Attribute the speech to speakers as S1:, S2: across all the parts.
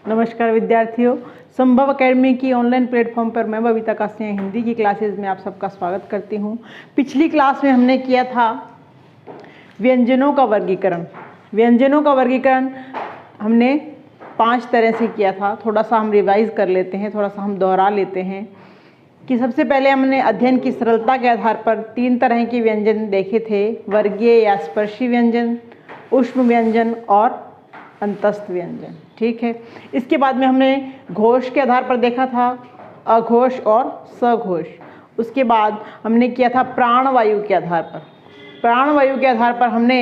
S1: नमस्कार विद्यार्थियों, संभव एकेडमी की ऑनलाइन प्लेटफॉर्म पर मैं बबीता कासिया हिंदी की क्लासेस में आप सबका स्वागत करती हूँ। पिछली क्लास में हमने किया था व्यंजनों का वर्गीकरण। व्यंजनों का वर्गीकरण हमने 5 तरह से किया था। थोड़ा सा हम रिवाइज कर लेते हैं, थोड़ा सा हम दोहरा लेते हैं कि सबसे पहले हमने अध्ययन की सरलता के आधार पर 3 तरह के व्यंजन देखे थे: वर्गीय या स्पर्शी व्यंजन, ऊष्म व्यंजन और अंतस्थ व्यंजन। ठीक है। इसके बाद में हमने घोष के आधार पर देखा था, अघोष और सघोष। उसके बाद हमने किया था प्राणवायु के आधार पर। प्राणवायु के आधार पर हमने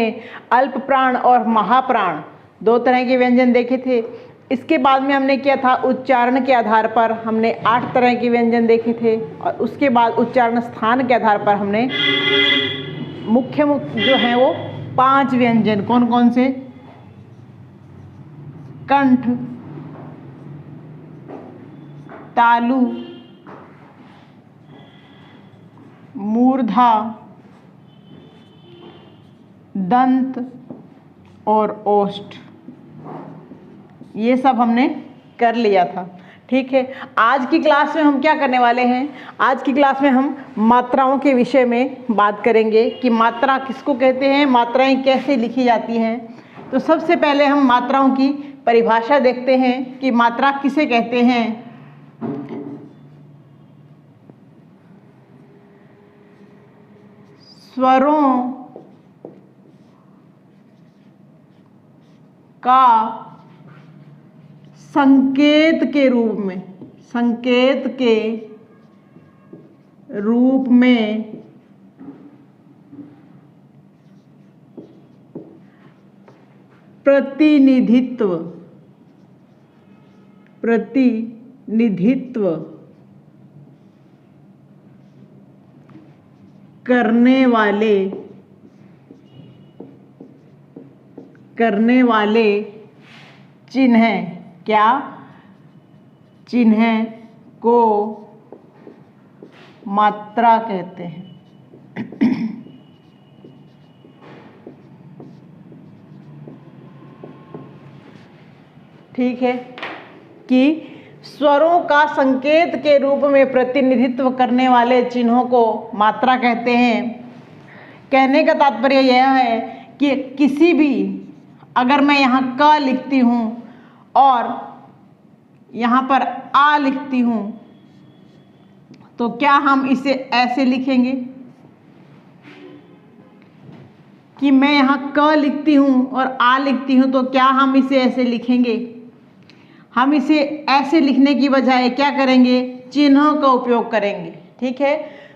S1: अल्प प्राण और महाप्राण 2 तरह के व्यंजन देखे थे। इसके बाद में हमने किया था उच्चारण के आधार पर हमने 8 तरह के व्यंजन देखे थे। और उसके बाद उच्चारण स्थान के आधार पर हमने मुख्य जो हैं वो 5 व्यंजन, कौन कौन से? कंठ, तालु, मूर्धा, दंत और ओष्ठ, ये सब हमने कर लिया था। ठीक है। आज की क्लास में हम क्या करने वाले हैं? आज की क्लास में हम मात्राओं के विषय में बात करेंगे कि मात्रा किसको कहते हैं, मात्राएं कैसे लिखी जाती हैं। तो सबसे पहले हम मात्राओं की परिभाषा देखते हैं कि मात्रा किसे कहते हैं। स्वरों का संकेत के रूप में प्रतिनिधित्व करने वाले चिन्ह, क्या चिन्ह को मात्रा कहते हैं। ठीक है कि स्वरों का संकेत के रूप में प्रतिनिधित्व करने वाले चिन्हों को मात्रा कहते हैं। कहने का तात्पर्य यह है कि किसी भी, अगर मैं यहाँ क लिखती हूँ और यहाँ पर आ लिखती हूँ तो क्या हम इसे ऐसे लिखेंगे कि मैं यहाँ क लिखती हूँ और आ लिखती हूँ, तो क्या हम इसे ऐसे लिखेंगे? हम इसे ऐसे लिखने की बजाय क्या करेंगे? चिन्हों का उपयोग करेंगे। ठीक है।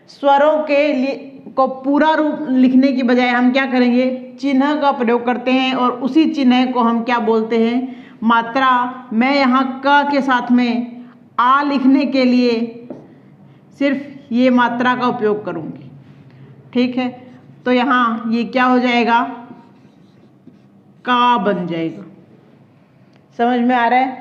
S1: स्वरों के लिए को पूरा रूप लिखने की बजाय हम क्या करेंगे? चिन्ह का प्रयोग करते हैं और उसी चिन्ह को हम क्या बोलते हैं? मात्रा। मैं यहाँ क के साथ में आ लिखने के लिए सिर्फ ये मात्रा का उपयोग करूँगी। ठीक है। तो यहाँ ये क्या हो जाएगा? का बन जाएगा। समझ में आ रहा है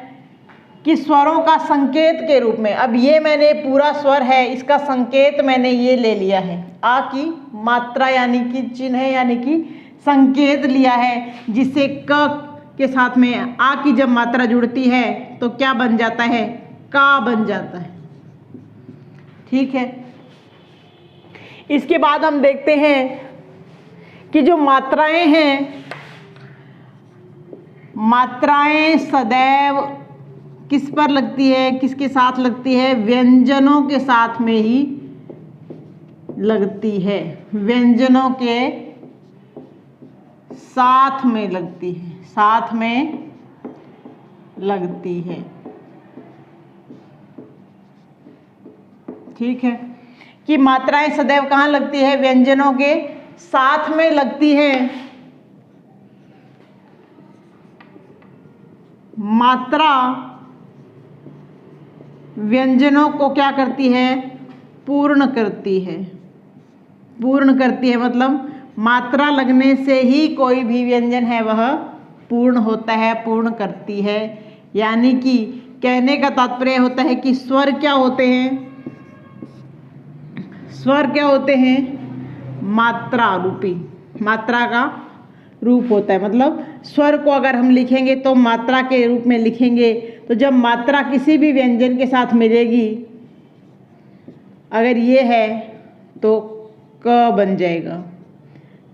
S1: कि स्वरों का संकेत के रूप में, अब ये मैंने पूरा स्वर है, इसका संकेत मैंने ये ले लिया है, आ की मात्रा यानी कि चिन्ह यानी कि संकेत लिया है, जिससे क के साथ में आ की जब मात्रा जुड़ती है तो क्या बन जाता है? का बन जाता है। ठीक है। इसके बाद हम देखते हैं कि जो मात्राएं हैं, मात्राएं सदैव किस पर लगती है, किसके साथ लगती है? व्यंजनों के साथ में ही लगती है। व्यंजनों के साथ में लगती है, साथ में लगती है। ठीक है कि मात्राएं सदैव कहाँ लगती है? व्यंजनों के साथ में लगती है। मात्रा व्यंजनों को क्या करती है? पूर्ण करती है। पूर्ण करती है मतलब मात्रा लगने से ही कोई भी व्यंजन है वह पूर्ण होता है, पूर्ण करती है। यानी कि कहने का तात्पर्य होता है कि स्वर क्या होते हैं? स्वर क्या होते हैं? मात्रा रूपी, मात्रा का रूप होता है। मतलब स्वर को अगर हम लिखेंगे तो मात्रा के रूप में लिखेंगे तो जब मात्रा किसी भी व्यंजन के साथ मिलेगी, अगर ये है तो क बन जाएगा।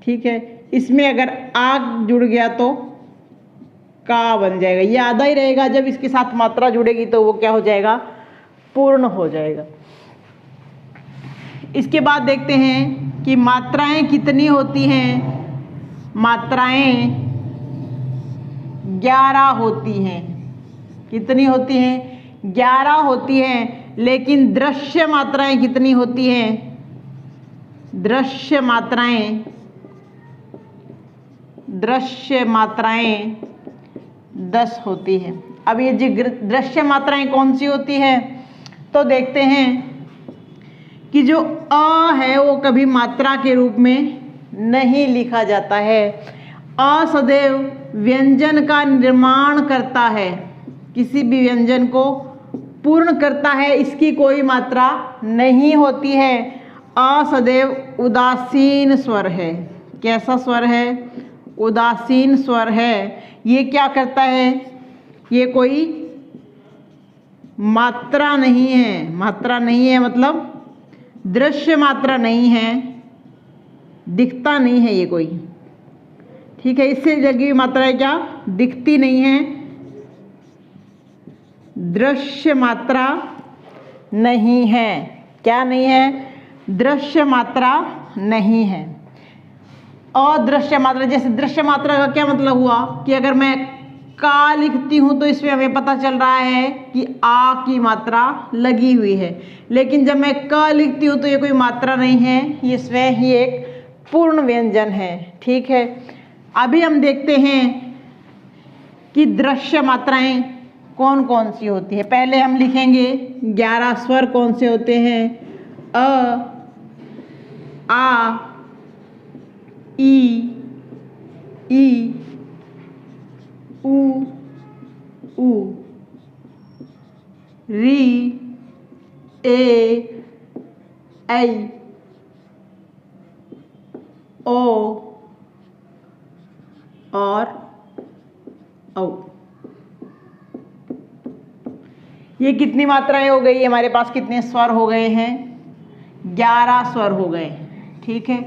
S1: ठीक है, इसमें अगर आ जुड़ गया तो का बन जाएगा। ये आधा ही रहेगा, जब इसके साथ मात्रा जुड़ेगी तो वो क्या हो जाएगा, पूर्ण हो जाएगा। इसके बाद देखते हैं कि मात्राएं कितनी होती हैं। मात्राएं 11 होती हैं। कितनी होती हैं? 11 होती हैं। लेकिन दृश्य मात्राएं कितनी होती हैं? दृश्य मात्राएं 10 होती है। अब ये जो दृश्य मात्राएं कौन सी होती है, तो देखते हैं कि जो अ है वो कभी मात्रा के रूप में नहीं लिखा जाता है। अ सदैव व्यंजन का निर्माण करता है, किसी भी व्यंजन को पूर्ण करता है, इसकी कोई मात्रा नहीं होती है। अ सदैव उदासीन स्वर है। कैसा स्वर है? उदासीन स्वर है। ये क्या करता है? ये कोई मात्रा नहीं है। मात्रा नहीं है मतलब दृश्य मात्रा नहीं है, दिखता नहीं है ये कोई। ठीक है, इससे लगी हुई मात्राएं क्या दिखती नहीं है, दृश्य मात्रा नहीं है। क्या नहीं है? दृश्य मात्रा नहीं है। अदृश्य मात्रा, जैसे दृश्य मात्रा का क्या मतलब हुआ कि अगर मैं का लिखती हूं तो इसमें हमें पता चल रहा है कि आ की मात्रा लगी हुई है, लेकिन जब मैं क लिखती हूं तो ये कोई मात्रा नहीं है, ये स्वयं ही एक पूर्ण व्यंजन है। ठीक है, अभी हम देखते हैं कि दृश्य मात्राएं कौन कौन सी होती है। पहले हम लिखेंगे 11 स्वर कौन से होते हैं। अ, आ, ई, उ, री, ए, ऐ, ओ और औ। ये कितनी मात्राएं हो गई? हमारे पास कितने स्वर हो गए हैं? 11 स्वर हो गए। ठीक है,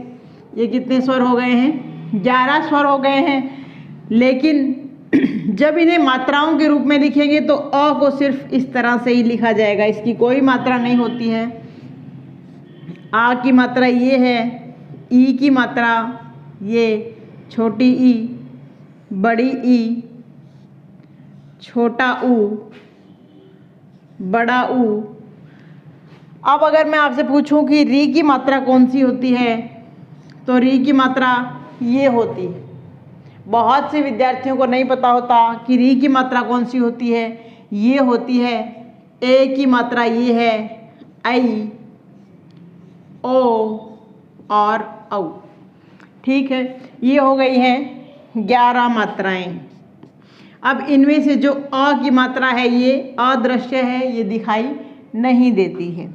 S1: ये कितने स्वर हो गए हैं? 11 स्वर हो गए हैं। लेकिन जब इन्हें मात्राओं के रूप में लिखेंगे तो अ को सिर्फ इस तरह से ही लिखा जाएगा, इसकी कोई मात्रा नहीं होती है। आ की मात्रा ये है, ई की मात्रा ये, छोटी ई, बड़ी ई, छोटा ऊ, बड़ा ऊ। अब अगर मैं आपसे पूछूं कि री की मात्रा कौन सी होती है, तो री की मात्रा ये होती है। बहुत से विद्यार्थियों को नहीं पता होता कि री की मात्रा कौन सी होती है। ये होती है, ए की मात्रा ये है, आई, ओ और औ। ठीक है, ये हो गई हैं 11 मात्राएं। अब इनमें से जो अ की मात्रा है ये अदृश्य है, ये दिखाई नहीं देती है।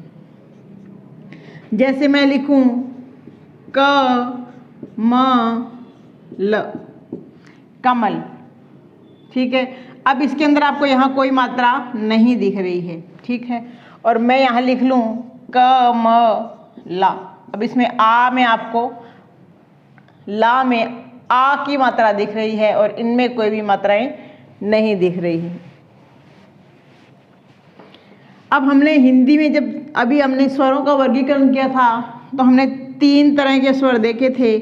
S1: जैसे मैं लिखूं क, म, ल, कमल। ठीक है, अब इसके अंदर आपको यहाँ कोई मात्रा नहीं दिख रही है। ठीक है, और मैं यहाँ लिख लूँ क, म, ला। अब इसमें आ में आपको, ला में आ की मात्रा दिख रही है और इनमें कोई भी मात्राएं नहीं दिख रही है। अब हमने हिंदी में जब अभी हमने स्वरों का वर्गीकरण किया था तो हमने 3 तरह के स्वर देखे थे।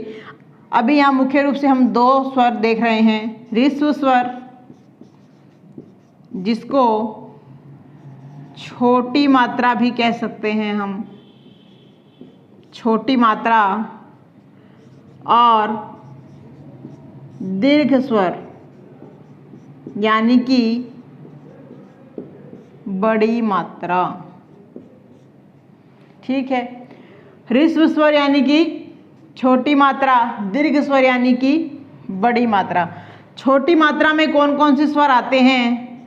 S1: अभी यहाँ मुख्य रूप से हम 2 स्वर देख रहे हैं। ह्रस्व स्वर, जिसको छोटी मात्रा भी कह सकते हैं हम, छोटी मात्रा, और दीर्घ स्वर यानी कि बड़ी मात्रा। ठीक है, ह्रस्व स्वर यानी कि छोटी मात्रा, दीर्घ स्वर यानी कि बड़ी मात्रा। छोटी मात्रा में कौन कौन से स्वर आते हैं?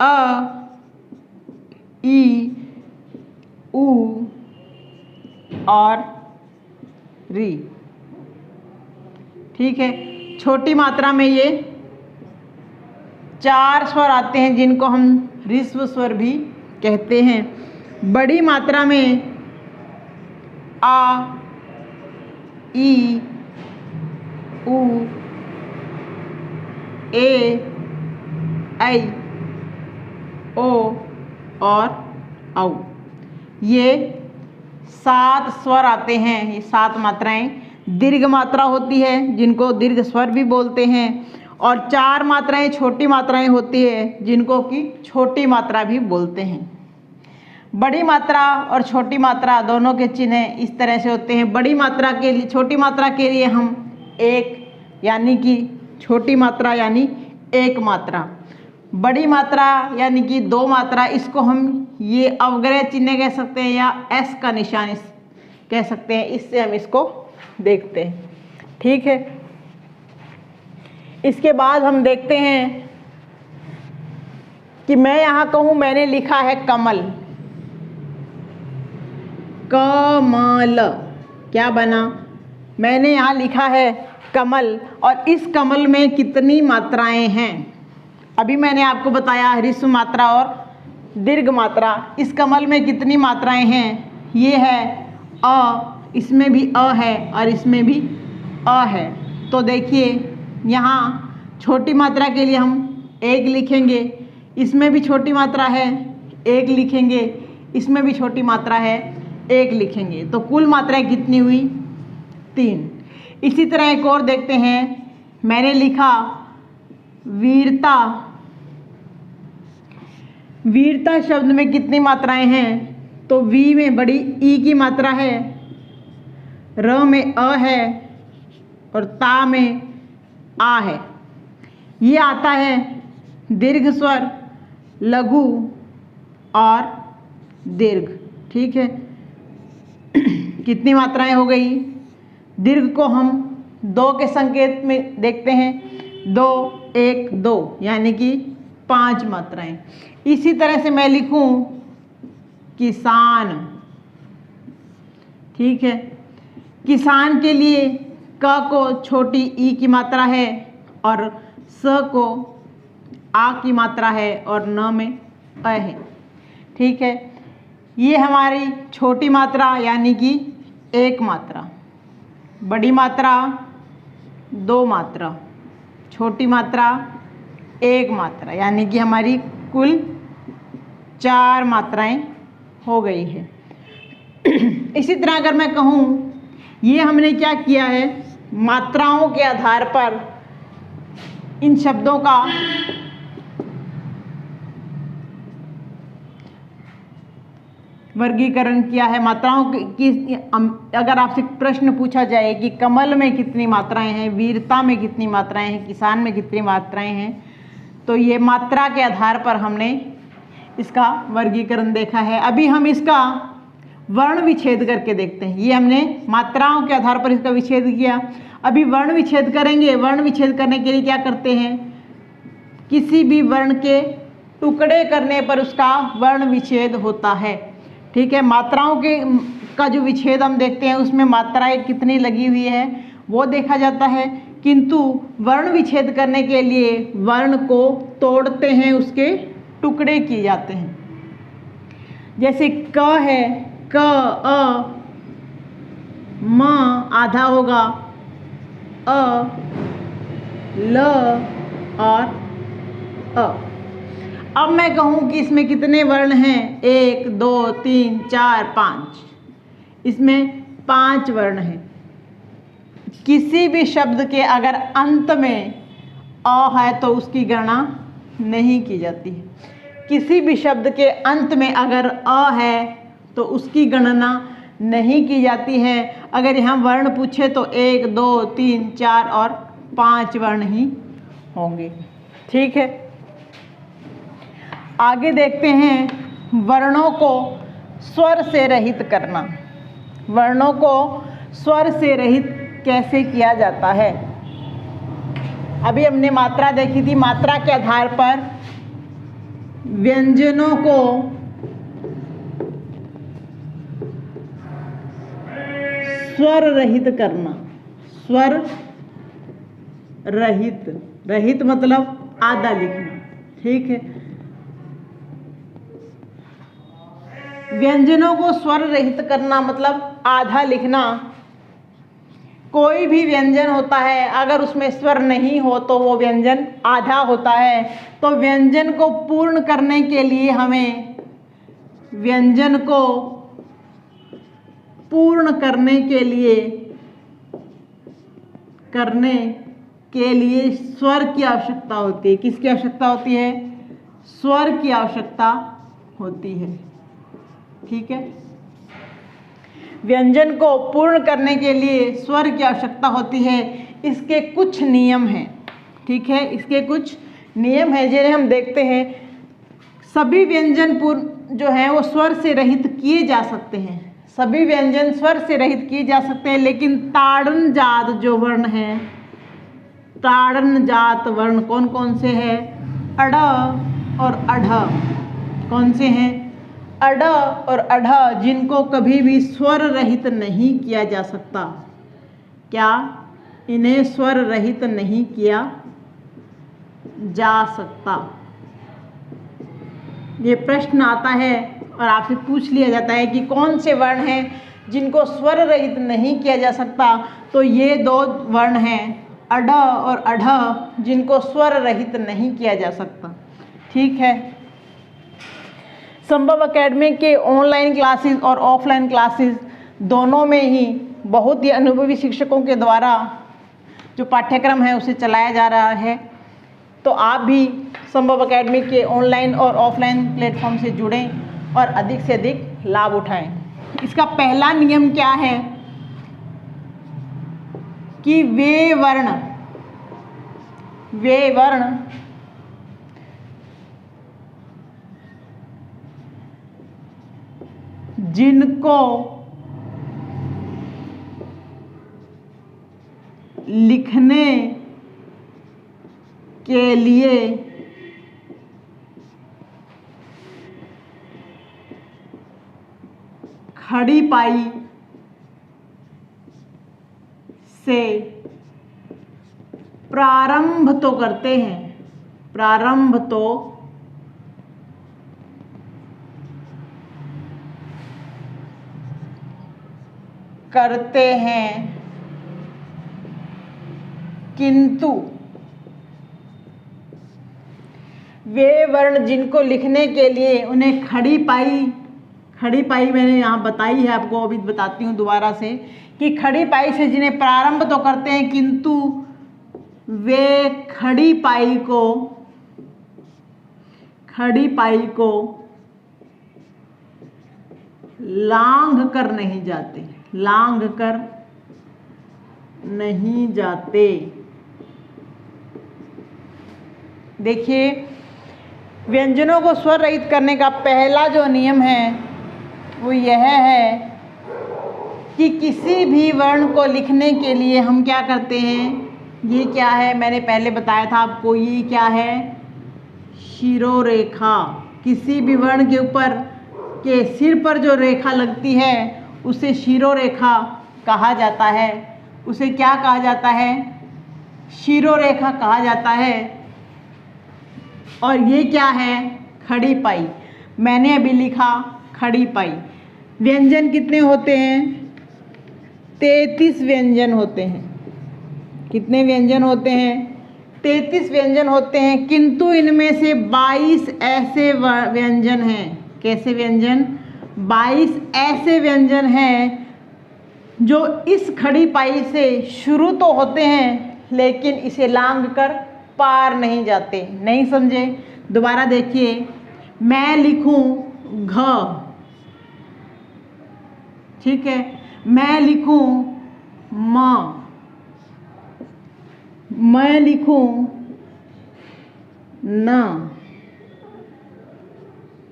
S1: अ, ई, उ और री। ठीक है, छोटी मात्रा में ये 4 स्वर आते हैं जिनको हम ह्रस्व स्वर भी कहते हैं। बड़ी मात्रा में आ, ई, उ, ए, ऐ, ओ और औ, ये 7 स्वर आते हैं। ये 7 मात्राएं दीर्घ मात्रा होती है जिनको दीर्घ स्वर भी बोलते हैं, और 4 मात्राएं छोटी मात्राएं होती है जिनको कि छोटी मात्रा भी बोलते हैं। बड़ी मात्रा और छोटी मात्रा दोनों के चिन्ह इस तरह से होते हैं। बड़ी मात्रा के लिए, छोटी मात्रा के लिए हम एक यानी कि छोटी मात्रा यानी एक मात्रा, बड़ी मात्रा यानी कि 2 मात्रा, इसको हम ये अवग्रह चिन्ह कह सकते हैं या एस का निशान कह सकते हैं। इससे हम इसको देखते हैं, ठीक है। इसके बाद हम देखते हैं कि मैं यहाँ कहूँ, मैंने लिखा है कमल, कमल, क्या बना? मैंने यहाँ लिखा है कमल, और इस कमल में कितनी मात्राएं हैं? अभी मैंने आपको बताया ह्रस्व मात्रा और दीर्घ मात्रा। इस कमल में कितनी मात्राएं हैं? ये है अ, इसमें भी अ है और इसमें भी अ है। तो देखिए यहाँ छोटी मात्रा के लिए हम 1 लिखेंगे, इसमें भी छोटी मात्रा है 1 लिखेंगे, इसमें भी छोटी मात्रा है 1 लिखेंगे। तो कुल मात्राएं कितनी हुई? 3। इसी तरह एक और देखते हैं। मैंने लिखा वीरता, वीरता शब्द में कितनी मात्राएं हैं? तो वी में बड़ी ई की मात्रा है, र में अ है और ता में आ है। ये आता है दीर्घ स्वर, लघु और दीर्घ, ठीक है। कितनी मात्राएं हो गई? दीर्घ को हम 2 के संकेत में देखते हैं, 2 1 2 यानी कि 5 मात्राएं। इसी तरह से मैं लिखूं किसान, ठीक है। किसान के लिए क को छोटी ई की मात्रा है और स को आ की मात्रा है और न में अ है, ठीक है। ये हमारी छोटी मात्रा यानी कि 1 मात्रा, बड़ी मात्रा 2 मात्रा, छोटी मात्रा 1 मात्रा, यानी कि हमारी कुल 4 मात्राएं हो गई है। इसी तरह अगर मैं कहूँ, ये हमने क्या किया है, मात्राओं के आधार पर इन शब्दों का वर्गीकरण किया है। मात्राओं की अगर आपसे प्रश्न पूछा जाए कि कमल में कितनी मात्राएं हैं, वीरता में कितनी मात्राएं हैं, किसान में कितनी मात्राएं हैं, तो ये मात्रा के आधार पर हमने इसका वर्गीकरण देखा है। अभी हम इसका वर्ण विच्छेद करके देखते हैं। ये हमने मात्राओं के आधार पर इसका विच्छेद किया, अभी वर्ण विच्छेद करेंगे। वर्ण विच्छेद करने के लिए क्या करते हैं? किसी भी वर्ण के टुकड़े करने पर उसका वर्ण विच्छेद होता है, ठीक है। मात्राओं का जो विच्छेद हम देखते हैं उसमें मात्राएं कितनी लगी हुई है वो देखा जाता है, किंतु वर्ण विच्छेद करने के लिए वर्ण को तोड़ते हैं, उसके टुकड़े किए जाते हैं। जैसे क है, क, अ, म आधा होगा, अ, ल और अ। अब मैं कहूँ कि इसमें कितने वर्ण हैं? 1 2 3 4 5, इसमें 5 वर्ण हैं। किसी भी शब्द के अगर अंत में अ है तो उसकी गणना नहीं की जाती है। किसी भी शब्द के अंत में अगर अ है तो उसकी गणना नहीं की जाती है। अगर यहाँ वर्ण पूछे तो 1 2 3 4 और 5 वर्ण ही होंगे, ठीक है। आगे देखते हैं वर्णों को स्वर से रहित करना। वर्णों को स्वर से रहित कैसे किया जाता है? अभी हमने मात्रा देखी थी, मात्रा के आधार पर व्यंजनों को स्वर रहित करना। स्वर रहित, रहित मतलब आधा लिखना, ठीक है। व्यंजनों को स्वर रहित करना मतलब आधा लिखना। कोई भी व्यंजन होता है अगर उसमें स्वर नहीं हो तो वो व्यंजन आधा होता है। तो व्यंजन को पूर्ण करने के लिए हमें व्यंजन को पूर्ण करने के लिए स्वर की आवश्यकता होती है। किसकी आवश्यकता होती है? स्वर की आवश्यकता होती है। ठीक है। व्यंजन को पूर्ण करने के लिए स्वर की आवश्यकता होती है। इसके कुछ नियम हैं। ठीक है, इसके कुछ नियम हैं जिन्हें हम देखते हैं। सभी व्यंजन पूर्ण जो हैं वो स्वर से रहित किए जा सकते हैं। सभी व्यंजन स्वर से रहित किए जा सकते हैं, लेकिन ताड़न जात जो वर्ण हैं, ताड़न जात वर्ण कौन कौन से हैं? अड़ और अढ़। कौन से हैं? अड़ और अढ़, जिनको कभी भी स्वर रहित नहीं किया जा सकता। क्या? इन्हें स्वर रहित नहीं किया जा सकता। ये प्रश्न आता है और आपसे पूछ लिया जाता है कि कौन से वर्ण हैं जिनको स्वर रहित नहीं किया जा सकता। तो ये दो वर्ण हैं, अड़ और अढ़, जिनको स्वर रहित नहीं किया जा सकता। ठीक है। संभव एकेडमी के ऑनलाइन क्लासेस और ऑफलाइन क्लासेस दोनों में ही बहुत ही अनुभवी शिक्षकों के द्वारा जो पाठ्यक्रम है उसे चलाया जा रहा है। तो आप भी संभव एकेडमी के ऑनलाइन और ऑफलाइन प्लेटफॉर्म से जुड़ें और अधिक से अधिक लाभ उठाएं। इसका पहला नियम क्या है कि वे वर्ण जिनको लिखने के लिए खड़ी पाई से प्रारंभ तो करते हैं, प्रारंभ तो करते हैं, किंतु वे वर्ण जिनको लिखने के लिए उन्हें खड़ी पाई मैंने यहाँ बताई है आपको, अभी बताती हूँ दोबारा से कि खड़ी पाई से जिन्हें प्रारंभ तो करते हैं, किंतु वे खड़ी पाई को लांघ कर नहीं जाते। देखिए, व्यंजनों को स्वर रहित करने का पहला जो नियम है वो यह है कि किसी भी वर्ण को लिखने के लिए हम क्या करते हैं? ये क्या है? मैंने पहले बताया था आपको, ये क्या है? शिरोरेखा। किसी भी वर्ण के ऊपर के सिर पर जो रेखा लगती है उसे शिरोरेखा कहा जाता है। उसे क्या कहा जाता है? शिरोरेखा कहा जाता है। और ये क्या है? खड़ी पाई। मैंने अभी लिखा खड़ी पाई। व्यंजन कितने होते हैं? 33 व्यंजन होते हैं। कितने व्यंजन होते हैं? 33 व्यंजन होते हैं, किंतु इनमें से 22 ऐसे व्यंजन हैं। कैसे व्यंजन? 22 ऐसे व्यंजन हैं जो इस खड़ी पाई से शुरू तो होते हैं लेकिन इसे लांघ कर पार नहीं जाते। नहीं समझे? दोबारा देखिए, मैं लिखूं घ, ठीक है, मैं लिखूं म, मैं लिखूं न,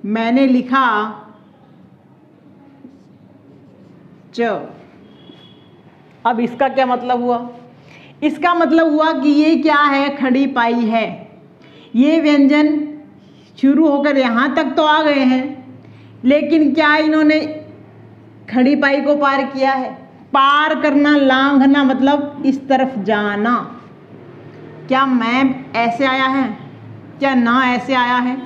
S1: मैंने लिखा च। अब इसका क्या मतलब हुआ? इसका मतलब हुआ कि ये क्या है? खड़ी पाई है। ये व्यंजन शुरू होकर यहाँ तक तो आ गए हैं, लेकिन क्या इन्होंने खड़ी पाई को पार किया है? पार करना, लांघना मतलब इस तरफ जाना। क्या मैं ऐसे आया है? क्या ना ऐसे आया है?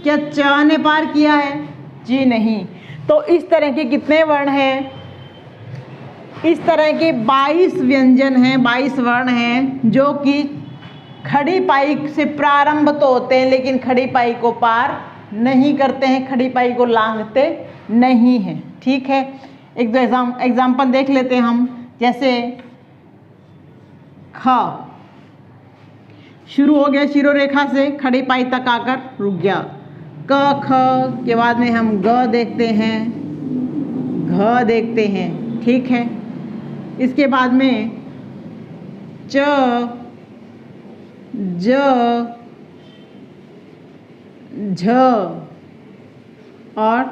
S1: क्या च ने पार किया है? जी नहीं। तो इस तरह के कितने वर्ण हैं? इस तरह के 22 व्यंजन हैं, 22 वर्ण हैं जो कि खड़ी पाई से प्रारंभ तो होते हैं लेकिन खड़ी पाई को पार नहीं करते हैं, खड़ी पाई को लांघते नहीं हैं। ठीक है, एक दो एग्जाम्पल देख लेते हैं हम। जैसे ख शुरू हो गया शिरो रेखा से, खड़ी पाई तक आकर रुक गया। क ख के बाद में हम ग देखते हैं, घ देखते हैं। ठीक है, इसके बाद में च, ज, झ और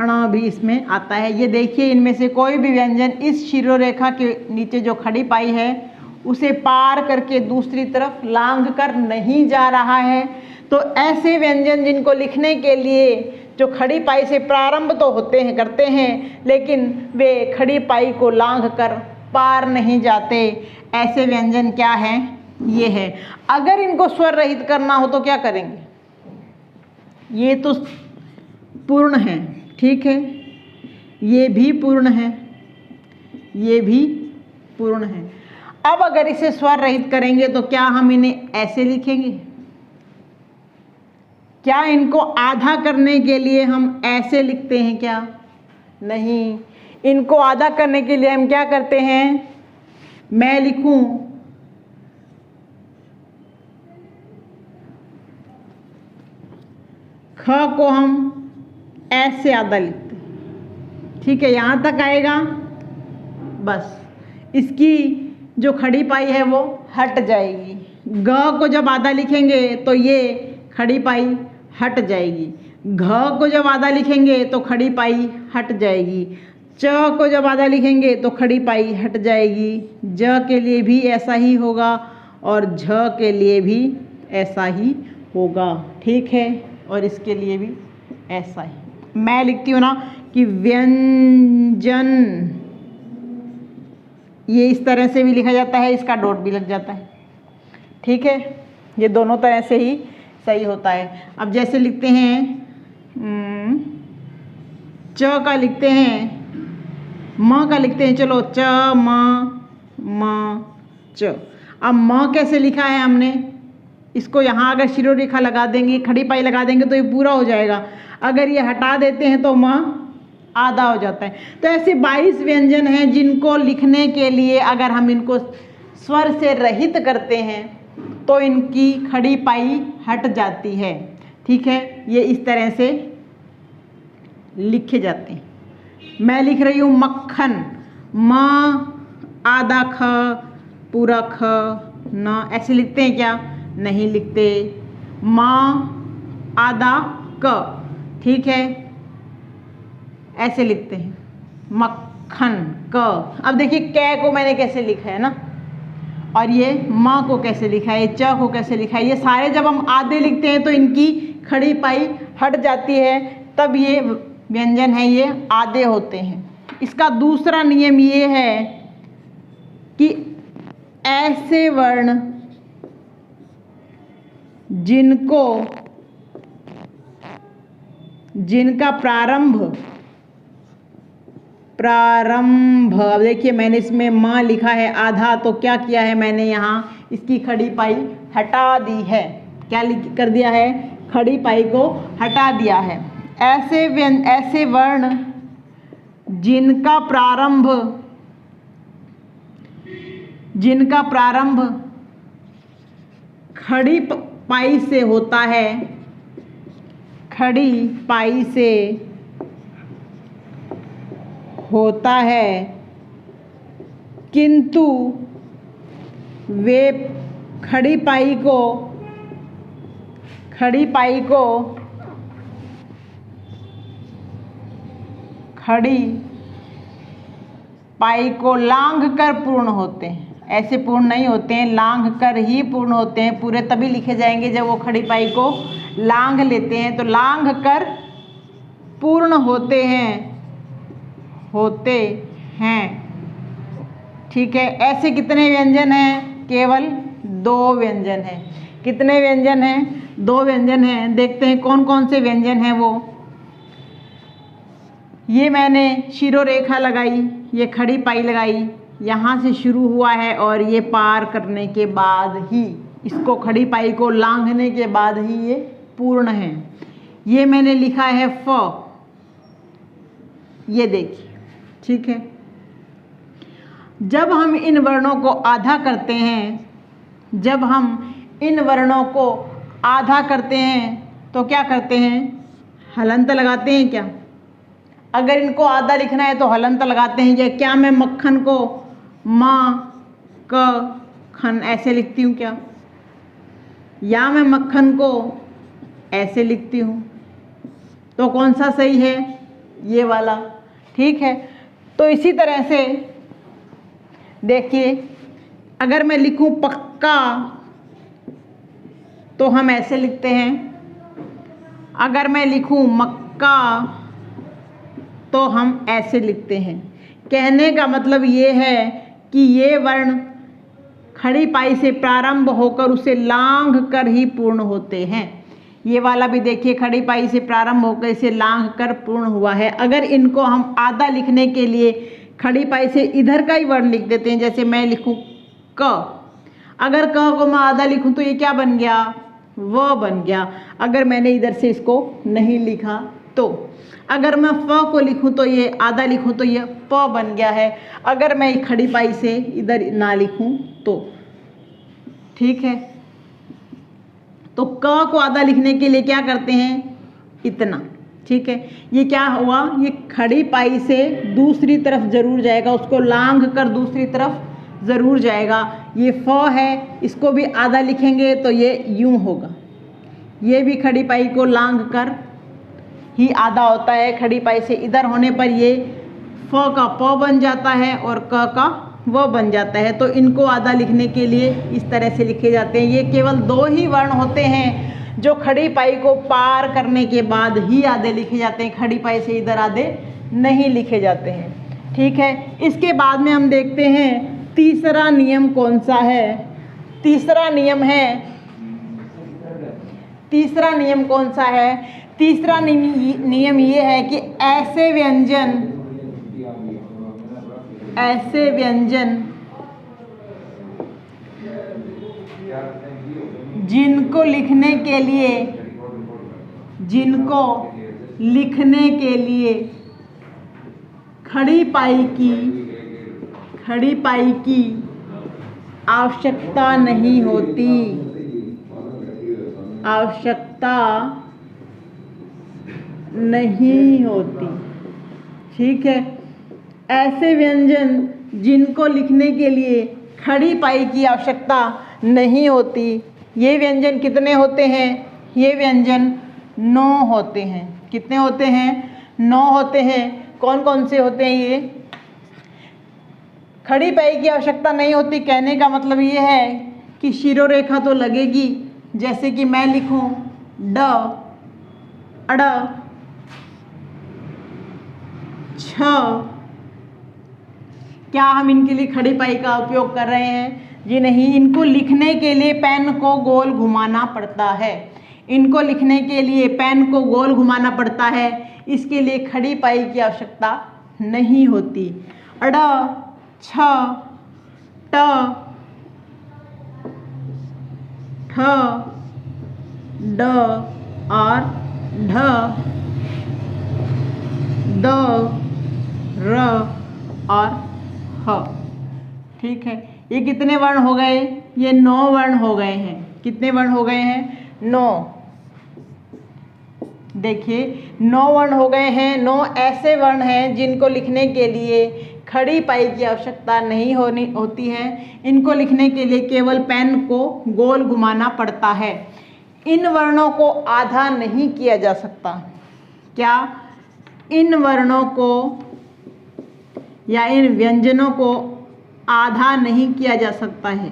S1: ण भी इसमें आता है। ये देखिए, इनमें से कोई भी व्यंजन इस शिरो रेखा के नीचे जो खड़ी पाई है उसे पार करके दूसरी तरफ लांघ कर नहीं जा रहा है। तो ऐसे व्यंजन जिनको लिखने के लिए जो खड़ी पाई से प्रारंभ तो होते हैं, करते हैं, लेकिन वे खड़ी पाई को लांघ कर पार नहीं जाते, ऐसे व्यंजन क्या हैं? ये है। अगर इनको स्वर रहित करना हो तो क्या करेंगे? ये तो पूर्ण है, ठीक है, ये भी पूर्ण है, ये भी पूर्ण है। अब अगर इसे स्वर रहित करेंगे तो क्या हम इन्हें ऐसे लिखेंगे? क्या इनको आधा करने के लिए हम ऐसे लिखते हैं क्या? नहीं, इनको आधा करने के लिए हम क्या करते हैं? मैं लिखूं ख को हम ऐसे आधा लिखते हैं। ठीक है, यहाँ तक आएगा, बस इसकी जो खड़ी पाई है वो हट जाएगी। ग को जब आधा लिखेंगे तो ये खड़ी पाई हट जाएगी। घ को जब आधा लिखेंगे तो खड़ी पाई हट जाएगी। च को जब आधा लिखेंगे तो खड़ी पाई हट जाएगी। ज के लिए भी ऐसा ही होगा और झ के लिए भी ऐसा ही होगा। ठीक है, और इसके लिए भी ऐसा ही। मैं लिखती हूँ ना कि व्यंजन, ये इस तरह से भी लिखा जाता है, इसका डॉट भी लग जाता है। ठीक है, ये दोनों तरह से ही सही होता है। अब जैसे लिखते हैं च का लिखते हैं, म का लिखते हैं, चलो च म च। अब म कैसे लिखा है हमने? इसको यहाँ अगर शिरो रेखा लगा देंगे, खड़ी पाई लगा देंगे तो ये पूरा हो जाएगा। अगर ये हटा देते हैं तो म आधा हो जाता है। तो ऐसे 22 व्यंजन हैं जिनको लिखने के लिए अगर हम इनको स्वर से रहित करते हैं तो इनकी खड़ी पाई हट जाती है। ठीक है, ये इस तरह से लिखे जाते हैं। मैं लिख रही हूँ मक्खन, म आधा ख पूरा ख न, ऐसे लिखते हैं क्या? नहीं लिखते। म आधा क, ठीक है, ऐसे लिखते हैं मक्खन क। अब देखिए कै को मैंने कैसे लिखा है ना, और ये म को कैसे लिखा है, च को कैसे लिखा है। ये सारे जब हम आधे लिखते हैं तो इनकी खड़ी पाई हट जाती है, तब ये व्यंजन है ये आधे होते हैं। इसका दूसरा नियम ये है कि ऐसे वर्ण जिनका प्रारंभ, अब देखिए मैंने इसमें म लिखा है आधा, तो क्या किया है मैंने? यहाँ इसकी खड़ी पाई हटा दी है। क्या कर दिया है? खड़ी पाई को हटा दिया है। ऐसे वर्ण जिनका प्रारंभ खड़ी पाई से होता है, खड़ी पाई से होता है, किंतु वे खड़ी पाई को लांघ कर पूर्ण होते हैं। ऐसे पूर्ण नहीं होते हैं, लांघ कर ही पूर्ण होते हैं। पूरे तभी लिखे जाएंगे जब वो खड़ी पाई को लांघ लेते हैं। तो लांघ कर पूर्ण होते हैं। ठीक है, ऐसे कितने व्यंजन हैं? केवल 2 व्यंजन हैं। कितने व्यंजन हैं? 2 व्यंजन हैं। देखते हैं कौन कौन से व्यंजन हैं वो। ये मैंने शिरोरेखा लगाई, ये खड़ी पाई लगाई, यहाँ से शुरू हुआ है और ये पार करने के बाद ही, इसको खड़ी पाई को लांघने के बाद ही ये पूर्ण है। ये मैंने लिखा है फ, ये देखिए, ठीक है। जब हम इन वर्णों को आधा करते हैं, जब हम इन वर्णों को आधा करते हैं तो क्या करते हैं? हलंत लगाते हैं क्या? अगर इनको आधा लिखना है तो हलंत लगाते हैं। या क्या मैं मक्खन को म क खन ऐसे लिखती हूँ क्या? या मैं मक्खन को ऐसे लिखती हूँ? तो कौन सा सही है? ये वाला, ठीक है। तो इसी तरह से देखिए, अगर मैं लिखूं पक्का तो हम ऐसे लिखते हैं। अगर मैं लिखूं मक्का तो हम ऐसे लिखते हैं। कहने का मतलब ये है कि ये वर्ण खड़ी पाई से प्रारंभ होकर उसे लांघ कर ही पूर्ण होते हैं। ये वाला भी देखिए, खड़ी पाई से प्रारंभ होकर इसे लांघ कर पूर्ण हुआ है। अगर इनको हम आधा लिखने के लिए खड़ी पाई से इधर का ही वर्ण लिख देते हैं, जैसे मैं लिखूं क, अगर क को मैं आधा लिखूं तो ये क्या बन गया? व बन गया। अगर मैंने इधर से इसको नहीं लिखा तो, अगर मैं फ को लिखूं तो ये आधा लिखूं तो ये प बन गया है। अगर मैं खड़ी पाई से इधर ना लिखूं तो, ठीक है। तो क को आधा लिखने के लिए क्या करते हैं? इतना, ठीक है। ये क्या हुआ? ये खड़ी पाई से दूसरी तरफ जरूर जाएगा, उसको लांघ कर दूसरी तरफ ज़रूर जाएगा। ये फ है, इसको भी आधा लिखेंगे तो ये यूं होगा। ये भी खड़ी पाई को लांघ कर ही आधा होता है। खड़ी पाई से इधर होने पर ये फ का प बन जाता है और क का व बन जाता है। तो इनको आधा लिखने के लिए इस तरह से लिखे जाते हैं। ये केवल 2 ही वर्ण होते हैं जो खड़ी पाई को पार करने के बाद ही आधे लिखे जाते हैं। खड़ी पाई से इधर आधे नहीं लिखे जाते हैं, ठीक है। इसके बाद में हम देखते हैं तीसरा नियम कौन सा है। तीसरा नियम कौन सा है? तीसरा नियम ये है कि ऐसे व्यंजन जिनको लिखने के लिए खड़ी पाई की आवश्यकता नहीं होती, ठीक है। ऐसे व्यंजन जिनको लिखने के लिए खड़ी पाई की आवश्यकता नहीं होती, ये व्यंजन कितने होते हैं? ये व्यंजन 9 होते हैं। कितने होते हैं? 9 होते हैं। कौन कौन से होते हैं ये? खड़ी पाई की आवश्यकता नहीं होती, कहने का मतलब ये है कि शिरोरेखा तो लगेगी। जैसे कि मैं लिखूं ड, अड़, छ, क्या हम इनके लिए खड़ी पाई का उपयोग कर रहे हैं? जी नहीं। इनको लिखने के लिए पेन को गोल घुमाना पड़ता है। इनको लिखने के लिए पेन को गोल घुमाना पड़ता है। इसके लिए खड़ी पाई की आवश्यकता नहीं होती। अड़, छ, ट, ठ, ड और ढ, द, र और ह, ठीक है। ये कितने वर्ण हो गए? ये 9 वर्ण हो गए हैं। कितने वर्ण हो गए हैं? 9। देखिए 9 वर्ण हो गए हैं। 9 ऐसे वर्ण हैं जिनको लिखने के लिए खड़ी पाई की आवश्यकता नहीं होती है। इनको लिखने के लिए केवल पेन को गोल घुमाना पड़ता है। इन वर्णों को आधा नहीं किया जा सकता। क्या? इन वर्णों को या इन व्यंजनों को आधा नहीं किया जा सकता है।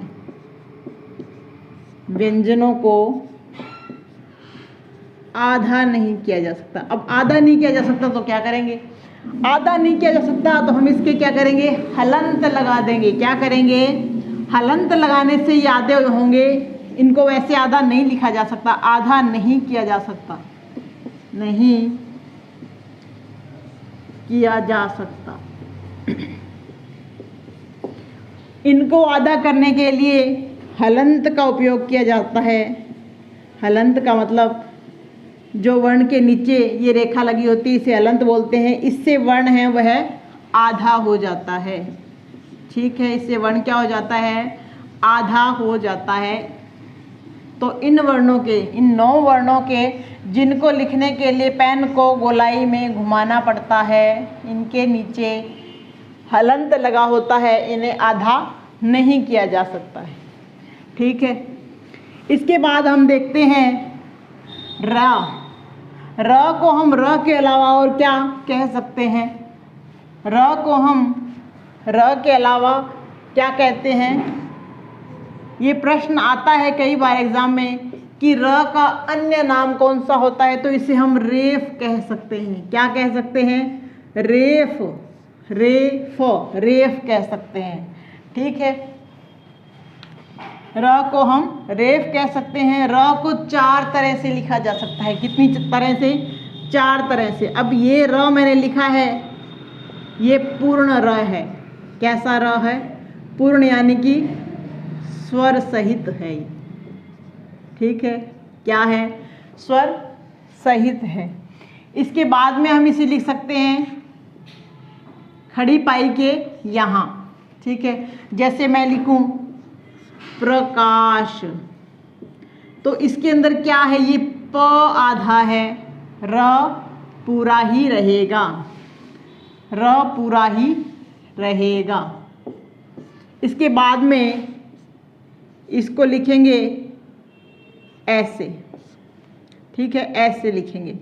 S1: व्यंजनों को आधा नहीं किया जा सकता। अब आधा नहीं किया जा सकता तो क्या करेंगे? आधा नहीं किया जा सकता तो हम इसके क्या करेंगे? हलंत लगा देंगे। क्या करेंगे? हलंत लगाने से ये आधे होंगे। इनको वैसे आधा नहीं लिखा जा सकता, आधा नहीं किया जा सकता, नहीं किया जा सकता। इनको आधा करने के लिए हलंत का उपयोग किया जाता है। हलंत का मतलब जो वर्ण के नीचे ये रेखा लगी होती है इसे हलंत बोलते हैं। इससे वर्ण है वह आधा हो जाता है। ठीक है, इससे वर्ण क्या हो जाता है? आधा हो जाता है। तो इन वर्णों के, इन 9 वर्णों के जिनको लिखने के लिए पेन को गोलाई में घुमाना पड़ता है, इनके नीचे हलंत लगा होता है, इन्हें आधा नहीं किया जा सकता है। ठीक है, इसके बाद हम देखते हैं र। र को हम र के अलावा और क्या कह सकते हैं? र को हम र के अलावा क्या कहते हैं? ये प्रश्न आता है कई बार एग्जाम में कि र का अन्य नाम कौन सा होता है, तो इसे हम रेफ कह सकते हैं। क्या कह सकते हैं? रेफ, रेफ, रेफ कह सकते हैं। ठीक है, र को हम रेफ कह सकते हैं। र को 4 तरह से लिखा जा सकता है। कितनी तरह से? 4 तरह से। अब ये र मैंने लिखा है, ये पूर्ण र है। कैसा र है? पूर्ण, यानी कि स्वर सहित है। ठीक है, क्या है? स्वर सहित है। इसके बाद में हम इसे लिख सकते हैं खड़ी पाई के यहाँ। ठीक है, जैसे मैं लिखूं प्रकाश, तो इसके अंदर क्या है? ये प आधा है, र पूरा ही रहेगा, र पूरा ही रहेगा। इसके बाद में इसको लिखेंगे ऐसे। ठीक है, ऐसे लिखेंगे।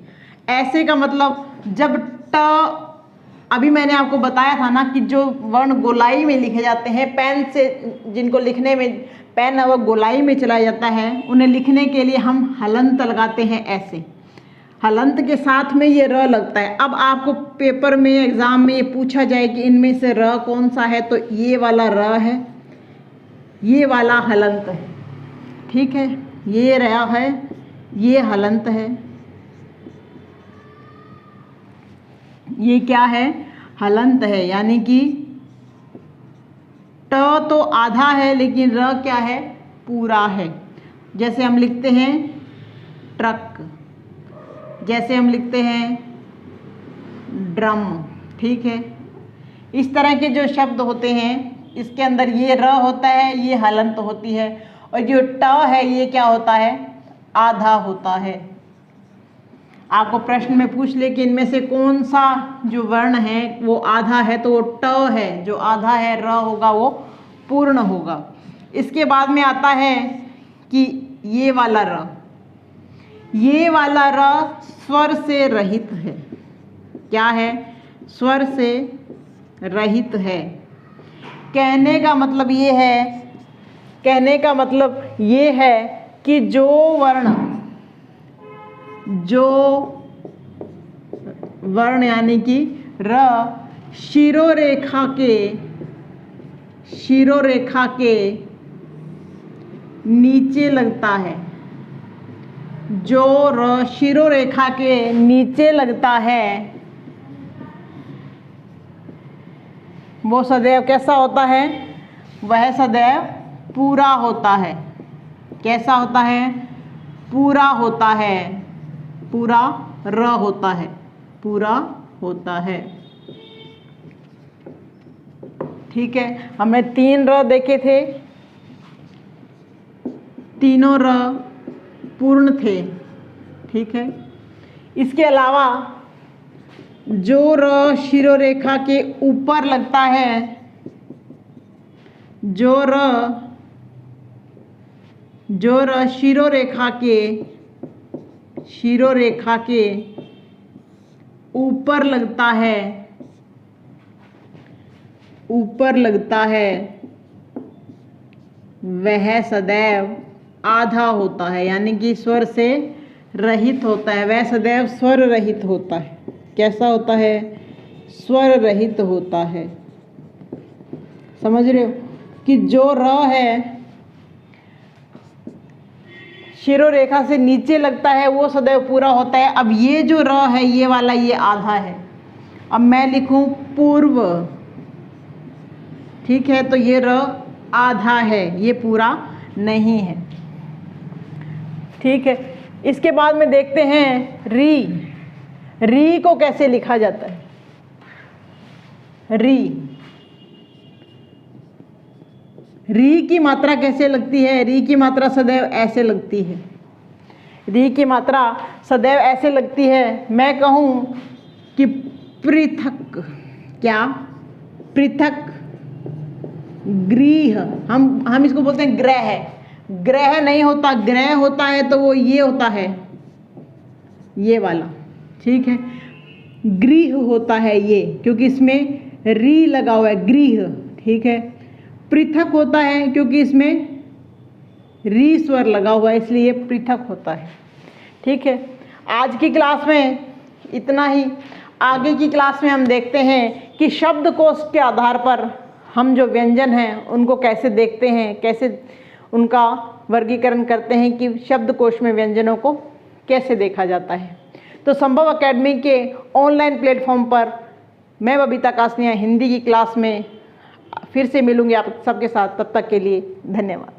S1: ऐसे का मतलब जब ट, अभी मैंने आपको बताया था ना कि जो वर्ण गोलाई में लिखे जाते हैं, पेन से जिनको लिखने में पेन है वो गोलाई में चला जाता है, उन्हें लिखने के लिए हम हलंत लगाते हैं ऐसे। हलंत के साथ में ये र लगता है। अब आपको पेपर में, एग्जाम में ये पूछा जाए कि इनमें से र कौन सा है, तो ये वाला र है, ये वाला हलंत है। ठीक है, ये र है, ये हलंत है, ये क्या है? हलंत है। यानी कि ट तो आधा है लेकिन र क्या है? पूरा है। जैसे हम लिखते हैं ट्रक, जैसे हम लिखते हैं ड्रम। ठीक है, इस तरह के जो शब्द होते हैं इसके अंदर ये र होता है, ये हलंत होती है, और जो ट है ये क्या होता है? आधा होता है। आपको प्रश्न में पूछ ले कि इनमें से कौन सा जो वर्ण है वो आधा है, तो वो ट है। जो आधा है र होगा वो पूर्ण होगा। इसके बाद में आता है कि ये वाला र, ये वाला र स्वर से रहित है। क्या है? स्वर से रहित है। कहने का मतलब ये है, कहने का मतलब ये है कि जो वर्ण, जो वर्ण यानी कि र शिरोरेखा के नीचे लगता है, जो र शिरोरेखा के नीचे लगता है वो सदैव कैसा होता है? वह सदैव पूरा होता है। कैसा होता है? पूरा होता है। पूरा र होता है, पूरा होता है। ठीक है, हमने 3 र देखे थे, तीनों र पूर्ण थे। ठीक है, इसके अलावा जो र शिरोरेखा के ऊपर लगता है, जो र शिरोरेखा के ऊपर लगता है, ऊपर लगता है, वह सदैव आधा होता है। यानी कि स्वर से रहित होता है, वह सदैव स्वर रहित होता है। कैसा होता है? स्वर रहित होता है। समझ रहे हो कि जो र है शिरो रेखा से नीचे लगता है वो सदैव पूरा होता है। अब ये जो र है ये वाला ये आधा है। अब मैं लिखूं पूर्व, ठीक है, तो ये र आधा है, ये पूरा नहीं है, ठीक है। इसके बाद में देखते हैं री को कैसे लिखा जाता है। री की मात्रा कैसे लगती है? री की मात्रा सदैव ऐसे लगती है। री की मात्रा सदैव ऐसे लगती है। मैं कहूं कि पृथक, क्या? पृथक गृह, हम इसको बोलते हैं ग्रह। ग्रह नहीं होता, ग्रह होता है तो वो ये होता है, ये वाला, ठीक है। गृह होता है ये, क्योंकि इसमें री लगा हुआ है, गृह, ठीक है। पृथक होता है क्योंकि इसमें री स्वर लगा हुआ है, इसलिए पृथक होता है, ठीक है। आज की क्लास में इतना ही। आगे की क्लास में हम देखते हैं कि शब्दकोश के आधार पर हम जो व्यंजन हैं उनको कैसे देखते हैं, कैसे उनका वर्गीकरण करते हैं कि शब्दकोश में व्यंजनों को कैसे देखा जाता है। तो संभव एकेडमी के ऑनलाइन प्लेटफॉर्म पर मैं बबीता कासनिया हिंदी की क्लास में फिर से मिलूंगी आप सबके साथ। तब तक के लिए धन्यवाद।